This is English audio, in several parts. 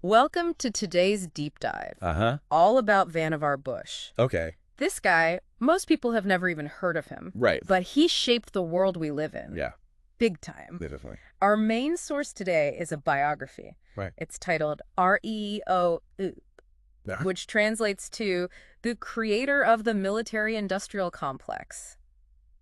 Welcome to today's deep dive, Uh-huh. all about Vannevar Bush. Okay. This guy, most people have never even heard of him, Right. but he shaped the world we live in. Yeah, Big time. definitely. Our main source today is a biography. Right. It's titled REO, Yeah. which translates to The Creator of the Military-Industrial Complex.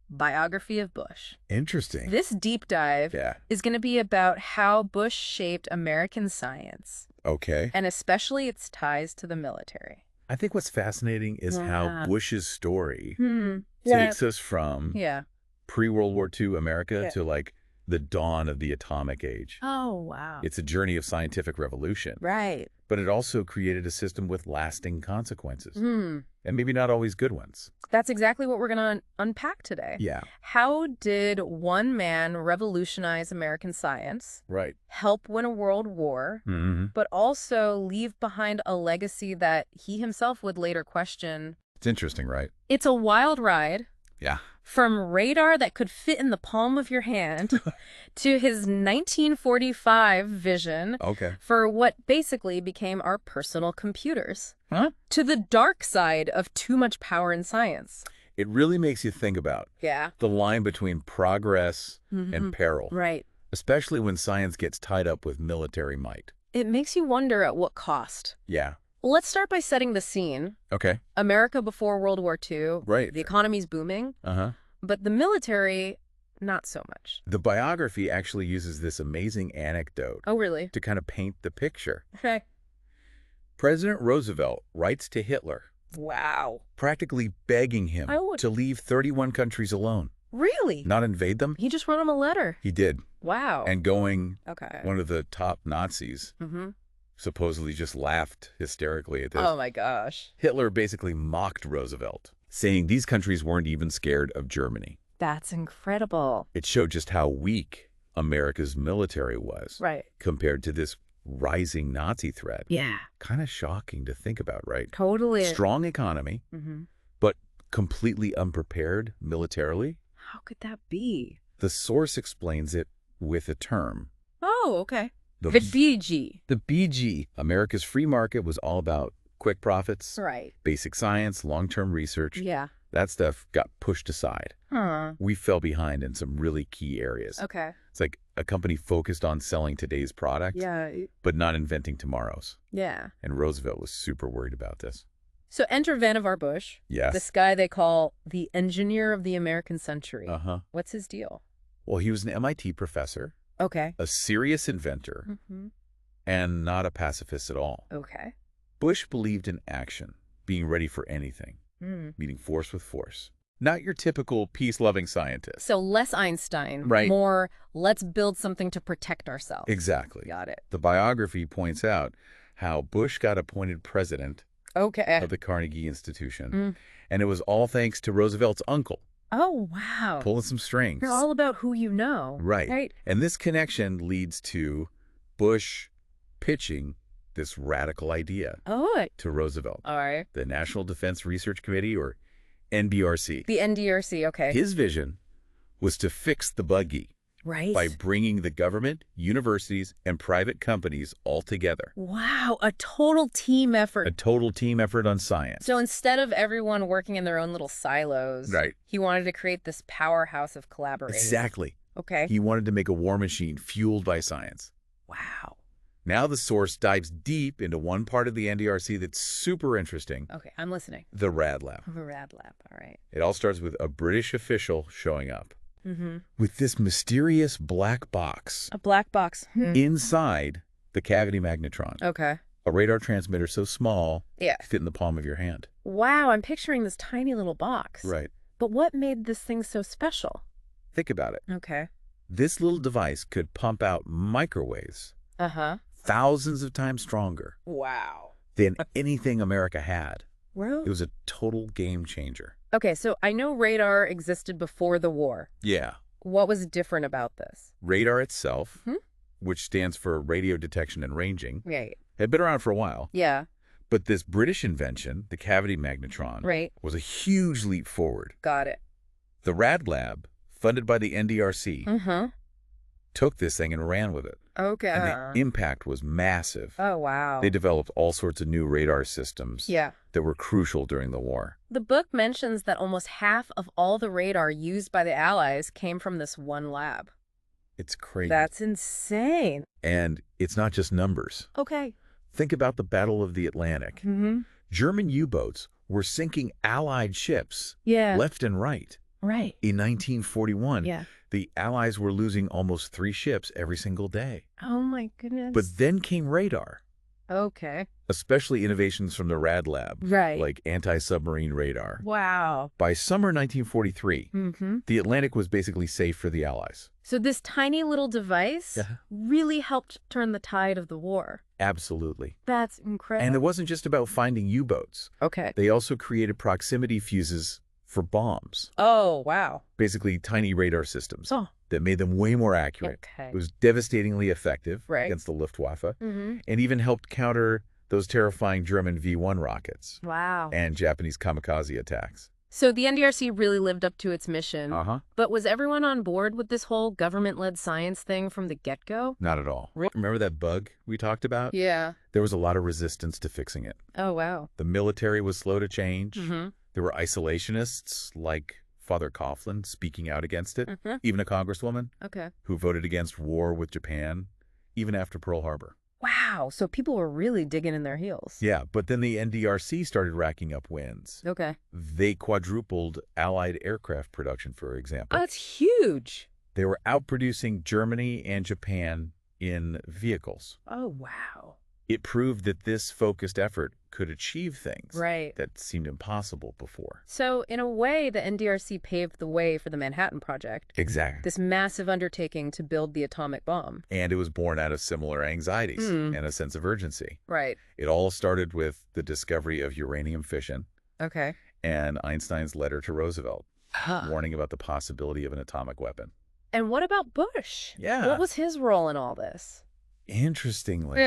Biography of Bush. Interesting. This deep dive Yeah. is going to be about how Bush shaped American science, Okay. and especially its ties to the military. I think what's fascinating is how Yeah. Bush's story Yeah. takes us from Yeah. pre-World War II America Yeah. to like the dawn of the atomic age. Oh, wow. It's a journey of scientific revolution, Right. but it also created a system with lasting consequences, and maybe not always good ones. That's exactly what we're going to unpack today. Yeah. How did one man revolutionize American science, Right. help win a world war, Mm-hmm. but also leave behind a legacy that he himself would later question? It's interesting, right? It's a wild ride. Yeah. From radar that could fit in the palm of your hand to his 1945 vision Okay. for what basically became our personal computers, Huh? to the dark side of too much power in science. It really makes you think about Yeah. the line between progress and peril, Right. especially when science gets tied up with military might. It makes you wonder at what cost. Yeah. Let's start by setting the scene. Okay. America before World War II. Right. The economy's booming, Uh-huh. but the military, not so much. The biography actually uses this amazing anecdote Oh, really? to kind of paint the picture. Okay. President Roosevelt writes to Hitler, Wow. practically begging him I would- to leave 31 countries alone, Really? not invade them. He just wrote him a letter. He did. Wow. And going, Okay. one of the top Nazis supposedly just laughed hysterically at this. Oh my gosh. Hitler basically mocked Roosevelt, saying these countries weren't even scared of Germany. That's incredible. It showed just how weak America's military was Right. compared to this rising Nazi threat. Yeah. Kind of shocking to think about, right? Totally. Strong economy, but completely unprepared militarily. How could that be? The source explains it with a term. Oh, okay. The VWII. The BG, America's free market, was all about quick profits, Right. basic science, long-term research. Yeah. That stuff got pushed aside. Huh. We fell behind in some really key areas. Okay. It's like a company focused on selling today's product, Yeah. but not inventing tomorrow's. Yeah. And Roosevelt was super worried about this. So enter Vannevar Bush. Yes. This guy they call the engineer of the American century. Uh-huh. What's his deal? Well, he was an MIT professor, Okay. a serious inventor, and not a pacifist at all. Okay. Bush believed in action, being ready for anything, meeting force with force. Not your typical peace-loving scientist. So less Einstein. Right. More, let's build something to protect ourselves. Exactly. Got it. The biography points out how Bush got appointed president Okay. of the Carnegie Institution, and it was all thanks to Roosevelt's uncle, Oh, wow. pulling some strings. You're all about who you know. Right. Right. And this connection leads to Bush pitching this radical idea Oh, to Roosevelt, all right. the National Defense Research Committee, or NDRC. The NDRC, okay. His vision was to fix the buggy Right. by bringing the government, universities, and private companies all together. Wow, a total team effort. A total team effort on science. So instead of everyone working in their own little silos, Right. he wanted to create this powerhouse of collaboration. Exactly. Okay. He wanted to make a war machine fueled by science. Wow. Now the source dives deep into one part of the NDRC that's super interesting, Okay, I'm listening. the Rad Lab. The Rad Lab, all right. It all starts with a British official showing up with this mysterious black box A black box. inside the cavity magnetron, Okay. a radar transmitter so small Yeah. it fit in the palm of your hand. Wow, I'm picturing this tiny little box. Right. But what made this thing so special? Think about it. Okay. This little device could pump out microwaves Uh-huh. thousands of times stronger Wow. than anything America had. Well, It was a total game changer. okay, so I know radar existed before the war. Yeah. What was different about this? Radar itself, which stands for radio detection and ranging, Right. had been around for a while. Yeah. But this British invention, the cavity magnetron, Right. was a huge leap forward. Got it. The Rad Lab, funded by the NDRC, Mm-hmm. took this thing and ran with it. And the Okay. impact was massive. Oh, wow. They developed all sorts of new radar systems Yeah. that were crucial during the war. The book mentions that almost half of all the radar used by the Allies came from this one lab. It's crazy. That's insane. And it's not just numbers. Okay. Think about the Battle of the Atlantic. Mm-hmm. German U-boats were sinking Allied ships Yeah. left and right. Right. In 1941, Yeah. the Allies were losing almost 3 ships every single day. Oh, my goodness. But then came radar, Okay. especially innovations from the Rad Lab, Right. like anti-submarine radar. Wow. By summer 1943, Mm-hmm. the Atlantic was basically safe for the Allies. So this tiny little device Yeah. really helped turn the tide of the war. Absolutely. That's incredible. And it wasn't just about finding U-boats. Okay. They also created proximity fuses for bombs, Oh, wow. basically tiny radar systems Oh. that made them way more accurate. Okay. It was devastatingly effective Right. against the Luftwaffe Mm-hmm. and even helped counter those terrifying German V-1 rockets Wow. and Japanese kamikaze attacks. So the NDRC really lived up to its mission. Uh-huh. But was everyone on board with this whole government-led science thing from the get-go? Not at all. Remember that bug we talked about? Yeah. There was a lot of resistance to fixing it. Oh, wow. The military was slow to change. Mm-hmm. There were isolationists like Father Coughlin speaking out against it, Mm-hmm. even a congresswoman Okay. who voted against war with Japan, even after Pearl Harbor. Wow. So people were really digging in their heels. Yeah, but then the NDRC started racking up wins. Okay. They quadrupled Allied aircraft production, for example. That's huge. They were outproducing Germany and Japan in vehicles. Oh, wow. It proved that this focused effort could achieve things Right. that seemed impossible before. So in a way, the NDRC paved the way for the Manhattan Project. Exactly. This massive undertaking to build the atomic bomb. And it was born out of similar anxieties Mm. and a sense of urgency. Right. It all started with the discovery of uranium fission Okay. and Einstein's letter to Roosevelt, Huh. warning about the possibility of an atomic weapon. And what about Bush? Yeah. What was his role in all this? Interestingly,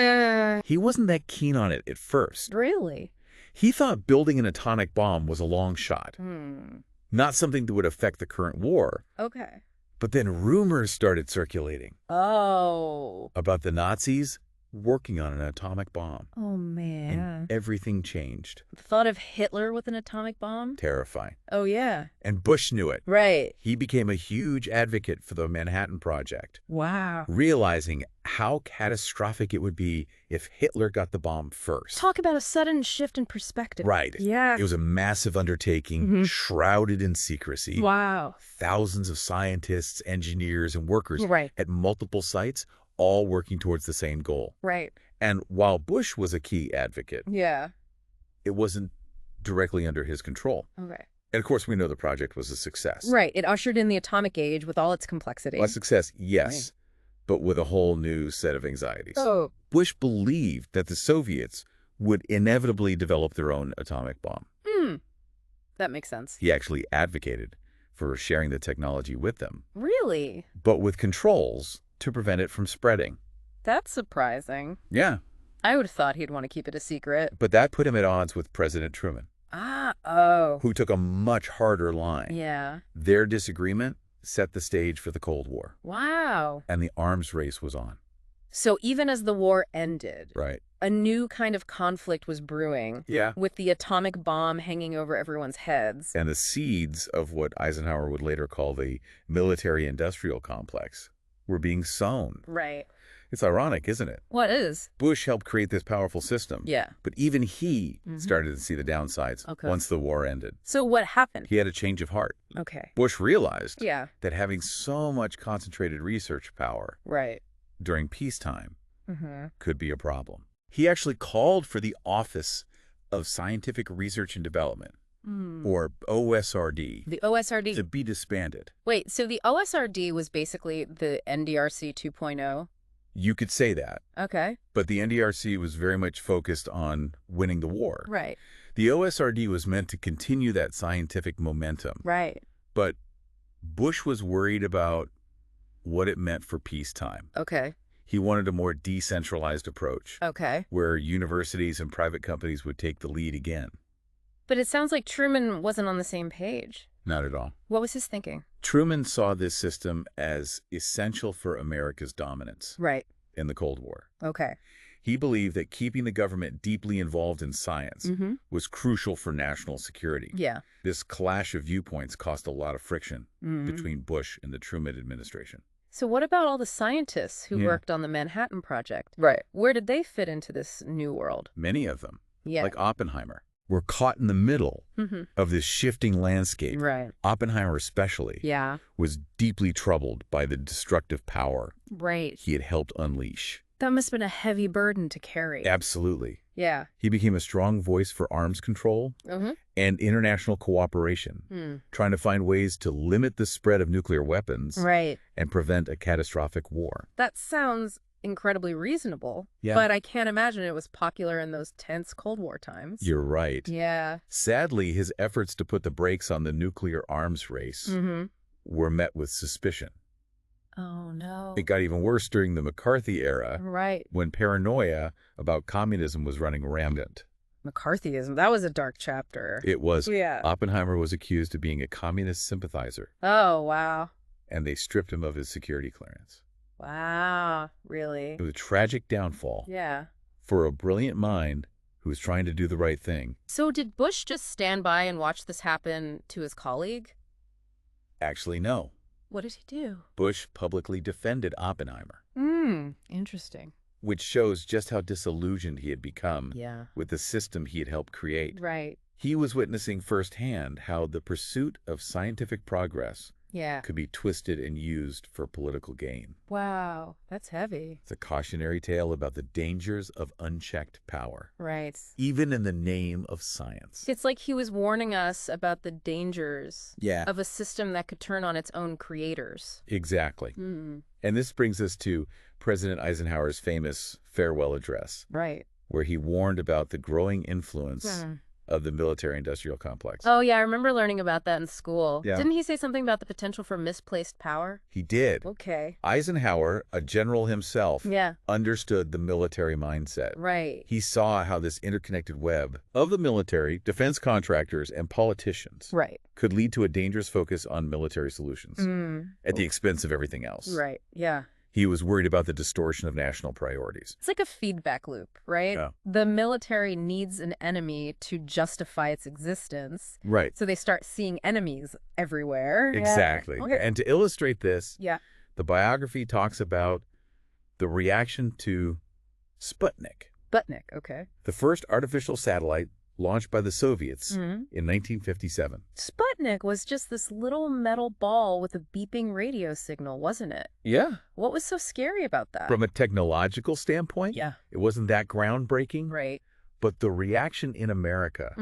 he wasn't that keen on it at first. Really? He thought building an atomic bomb was a long shot, Hmm. not something that would affect the current war. Okay. But then rumors started circulating Oh. about the Nazis working on an atomic bomb. Oh, man. And everything changed. The thought of Hitler with an atomic bomb? Terrifying. Oh, yeah. And Bush knew it. Right. He became a huge advocate for the Manhattan Project, Wow. realizing how catastrophic it would be if Hitler got the bomb first. Talk about a sudden shift in perspective. Right. Yeah. It was a massive undertaking, Mhm. shrouded in secrecy. Wow. Thousands of scientists, engineers, and workers Right. at multiple sites, all working towards the same goal. Right. And while Bush was a key advocate, Yeah. it wasn't directly under his control. Okay. And of course, we know the project was a success. Right. It ushered in the atomic age with all its complexity. A success, yes, Right. but with a whole new set of anxieties. Oh. Bush believed that the Soviets would inevitably develop their own atomic bomb. Hmm. That makes sense. He actually advocated for sharing the technology with them, Really? but with controls to prevent it from spreading. That's surprising. Yeah, I would have thought he'd want to keep it a secret. but that put him at odds with President Truman, Ah, oh. who took a much harder line. Yeah. Their disagreement set the stage for the Cold War, Wow. and the arms race was on. So even as the war ended, Right. a new kind of conflict was brewing, Yeah. with the atomic bomb hanging over everyone's heads. And the seeds of what Eisenhower would later call the military-industrial complex were being sown. Right. It's ironic, isn't it? What is? Bush helped create this powerful system. Yeah. But even he Mhm. started to see the downsides Okay. once the war ended. So what happened? He had a change of heart. Okay. Bush realized Yeah. that having so much concentrated research power Right. during peacetime Mm-hmm. could be a problem. He actually called for the Office of Scientific Research and Development, or OSRD, The OSRD. to be disbanded. Wait, so the OSRD was basically the NDRC 2.0? You could say that, Okay. but the NDRC was very much focused on winning the war. Right. The OSRD was meant to continue that scientific momentum, Right. but Bush was worried about what it meant for peacetime. Okay. He wanted a more decentralized approach, Okay. where universities and private companies would take the lead again. But it sounds like Truman wasn't on the same page. Not at all. What was his thinking? Truman saw this system as essential for America's dominance, Right. in the Cold War. Okay. He believed that keeping the government deeply involved in science was crucial for national security. Yeah. This clash of viewpoints caused a lot of friction between Bush and the Truman administration. So what about all the scientists who worked on the Manhattan Project? Right. Where did they fit into this new world? Many of them, Yeah. like Oppenheimer, were caught in the middle of this shifting landscape. Right. Oppenheimer especially was deeply troubled by the destructive power Right. he had helped unleash. That must have been a heavy burden to carry. Absolutely. Yeah. He became a strong voice for arms control and international cooperation, trying to find ways to limit the spread of nuclear weapons and prevent a catastrophic war. That sounds incredibly reasonable, Yeah. but I can't imagine it was popular in those tense Cold War times. You're right. Yeah. Sadly, his efforts to put the brakes on the nuclear arms race were met with suspicion. Oh, no. It got even worse during the McCarthy era, Right. when paranoia about communism was running rampant. McCarthyism, that was a dark chapter. It was. Yeah. Oppenheimer was accused of being a communist sympathizer, Oh, wow. and they stripped him of his security clearance. Wow. Really? It was a tragic downfall Yeah. for a brilliant mind who was trying to do the right thing. So did Bush just stand by and watch this happen to his colleague? Actually, no. What did he do? Bush publicly defended Oppenheimer, Interesting. which shows just how disillusioned he had become Yeah. with the system he had helped create. Right. He was witnessing firsthand how the pursuit of scientific progress Yeah. could be twisted and used for political gain. Wow. That's heavy. It's a cautionary tale about the dangers of unchecked power, Right. even in the name of science. It's like he was warning us about the dangers Yeah. of a system that could turn on its own creators. Exactly. And this brings us to President Eisenhower's famous farewell address, Right. where he warned about the growing influence of the military-industrial complex. Oh, yeah, I remember learning about that in school. Yeah. Didn't he say something about the potential for misplaced power? He did. Okay. Eisenhower, a general himself, Yeah. understood the military mindset. Right. He saw how this interconnected web of the military, defense contractors, and politicians Right. could lead to a dangerous focus on military solutions at the expense of everything else. Right. Yeah. He was worried about the distortion of national priorities. It's like a feedback loop, right? Yeah. The military needs an enemy to justify its existence. Right. So they start seeing enemies everywhere. Exactly. Yeah. Okay. And to illustrate this, Yeah. the biography talks about the reaction to Sputnik, Sputnik, okay. the first artificial satellite launched by the Soviets in 1957. Sputnik was just this little metal ball with a beeping radio signal, wasn't it? Yeah. What was so scary about that? From a technological standpoint, Yeah. it wasn't that groundbreaking, Right. but the reaction in America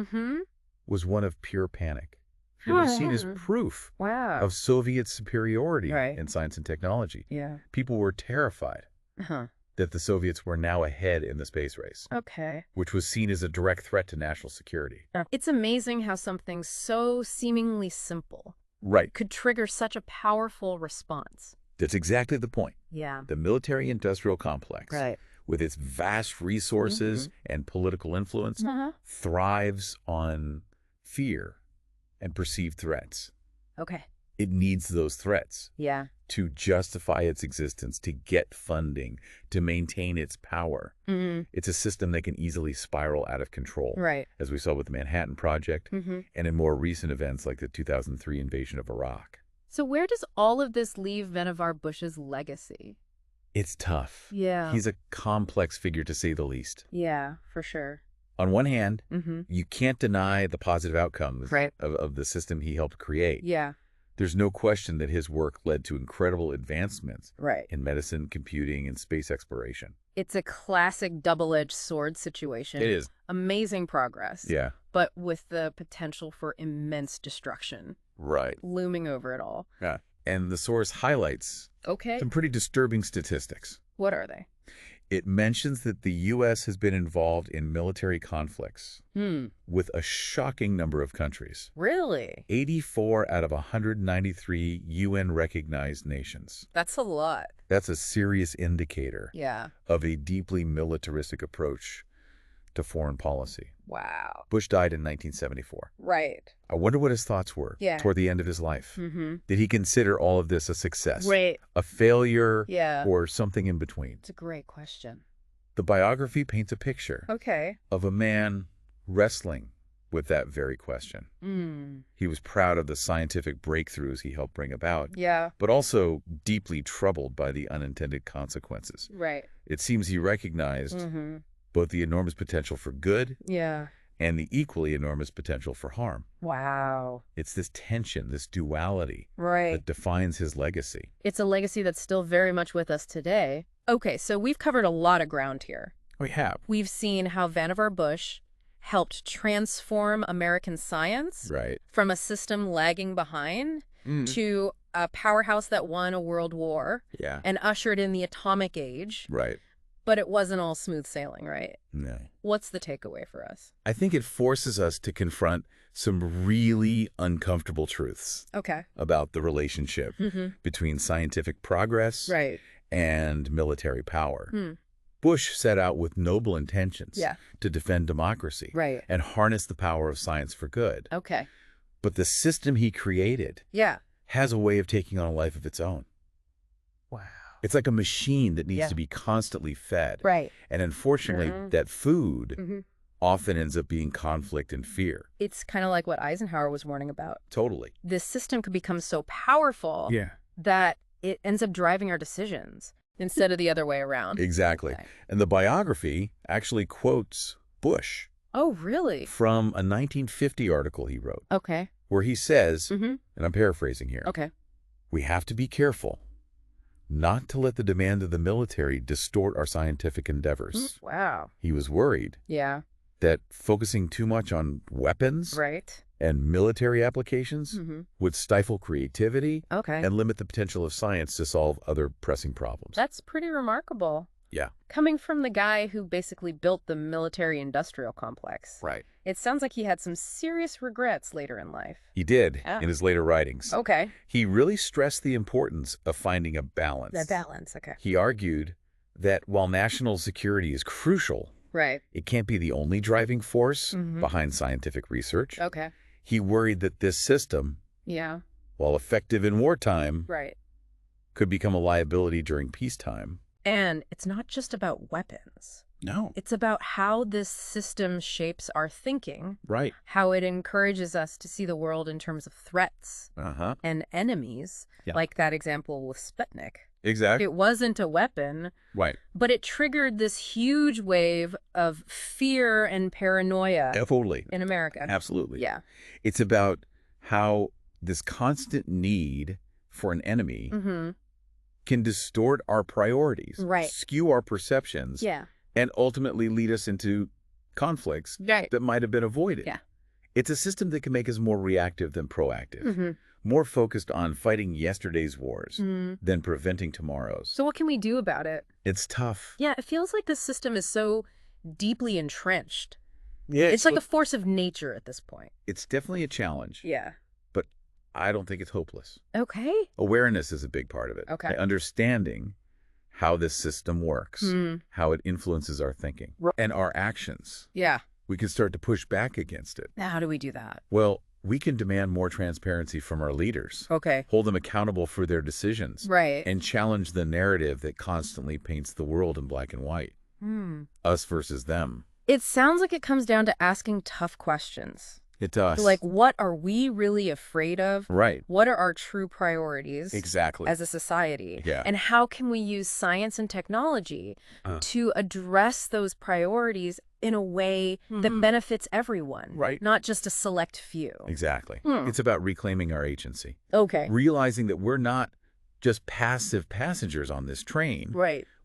was one of pure panic. It was seen as proof Wow. of Soviet superiority Right. in science and technology. Yeah. People were terrified Uh-huh. that the Soviets were now ahead in the space race, Okay. which was seen as a direct threat to national security. It's amazing how something so seemingly simple Right. could trigger such a powerful response. That's exactly the point. Yeah. The military-industrial complex, Right. with its vast resources and political influence, thrives on fear and perceived threats. Okay. It needs those threats Yeah. to justify its existence, to get funding, to maintain its power. It's a system that can easily spiral out of control, Right. as we saw with the Manhattan Project and in more recent events like the 2003 invasion of Iraq. So where does all of this leave Vannevar Bush's legacy? It's tough. Yeah. He's a complex figure, to say the least. Yeah, for sure. On one hand, you can't deny the positive outcomes Right. of the system he helped create. Yeah. There's no question that his work led to incredible advancements Right. in medicine, computing, and space exploration. It's a classic double-edged sword situation. It is. Amazing progress. Yeah. But with the potential for immense destruction Right. looming over it all. Yeah. And the source highlights Okay. some pretty disturbing statistics. What are they? It mentions that the U.S. has been involved in military conflicts with a shocking number of countries. Really? 84 out of 193 UN-recognized nations. That's a lot. That's a serious indicator Yeah. of a deeply militaristic approach to foreign policy. Wow. Bush died in 1974. Right. I wonder what his thoughts were toward the end of his life. Did he consider all of this a success, Right. a failure, Yeah. or something in between? It's a great question. The biography paints a picture of a man wrestling with that very question. He was proud of the scientific breakthroughs he helped bring about, but also deeply troubled by the unintended consequences. Right. It seems he recognized both the enormous potential for good and the equally enormous potential for harm. Wow. It's this tension, this duality that defines his legacy. It's a legacy that's still very much with us today. Okay, so we've covered a lot of ground here. We have. We've seen how Vannevar Bush helped transform American science from a system lagging behind to a powerhouse that won a world war and ushered in the atomic age. But it wasn't all smooth sailing, right? No. What's the takeaway for us? I think it forces us to confront some really uncomfortable truths about the relationship between scientific progress and military power. Bush set out with noble intentions to defend democracy and harness the power of science for good. But the system he created has a way of taking on a life of its own. Wow. It's like a machine that needs to be constantly fed. And unfortunately, that food often ends up being conflict and fear. It's kind of like what Eisenhower was warning about. Totally. This system could become so powerful that it ends up driving our decisions instead of the other way around. Exactly. And the biography actually quotes Bush. Oh, really? From a 1950 article he wrote. Where he says, and I'm paraphrasing here, we have to be careful not to let the demand of the military distort our scientific endeavors. Wow. He was worried that focusing too much on weapons and military applications would stifle creativity and limit the potential of science to solve other pressing problems. That's pretty remarkable. Yeah. Coming from the guy who basically built the military-industrial complex. It sounds like he had some serious regrets later in life. He did in his later writings. He really stressed the importance of finding a balance. That balance, He argued that while national security is crucial, it can't be the only driving force behind scientific research. He worried that this system, while effective in wartime, could become a liability during peacetime. And it's not just about weapons. No. It's about how this system shapes our thinking. How it encourages us to see the world in terms of threats and enemies, like that example with Sputnik. It wasn't a weapon, but it triggered this huge wave of fear and paranoia in America. Absolutely. It's about how this constant need for an enemy can distort our priorities, skew our perceptions, and ultimately lead us into conflicts that might have been avoided. It's a system that can make us more reactive than proactive, more focused on fighting yesterday's wars than preventing tomorrow's. So what can we do about it? It's tough. Yeah, it feels like this system is so deeply entrenched. It's like a force of nature at this point. It's definitely a challenge. But I don't think it's hopeless. Awareness is a big part of it. Understanding how this system works, how it influences our thinking and our actions. We can start to push back against it. Now, how do we do that? Well, we can demand more transparency from our leaders. Hold them accountable for their decisions. And challenge the narrative that constantly paints the world in black and white. Us versus them. It sounds like it comes down to asking tough questions. It does. Like, what are we really afraid of? What are our true priorities as a society? And how can we use science and technology to address those priorities in a way that benefits everyone, not just a select few? It's about reclaiming our agency. Realizing that we're not just passive passengers on this train.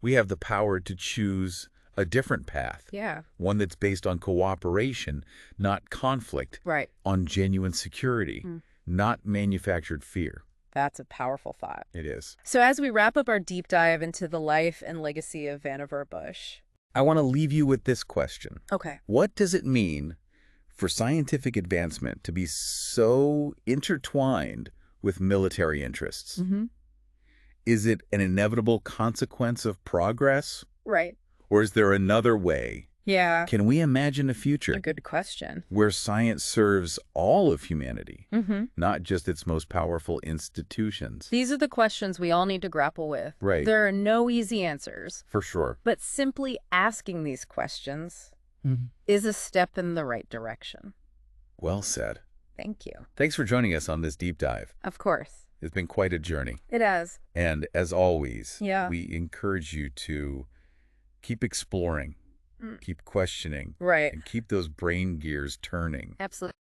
We have the power to choose a different path. One that's based on cooperation, not conflict. On genuine security, not manufactured fear. That's a powerful thought. It is. So as we wrap up our deep dive into the life and legacy of Vannevar Bush, I want to leave you with this question. What does it mean for scientific advancement to be so intertwined with military interests? Is it an inevitable consequence of progress? Or is there another way Yeah. Can we imagine a future? A good question. Where science serves all of humanity, not just its most powerful institutions? These are the questions we all need to grapple with. Right. There are no easy answers. For sure. But simply asking these questions is a step in the right direction. Well said. Thank you. Thanks for joining us on this deep dive. Of course. It's been quite a journey. It has. And as always, we encourage you to keep exploring, keep questioning, right, and keep those brain gears turning. Absolutely.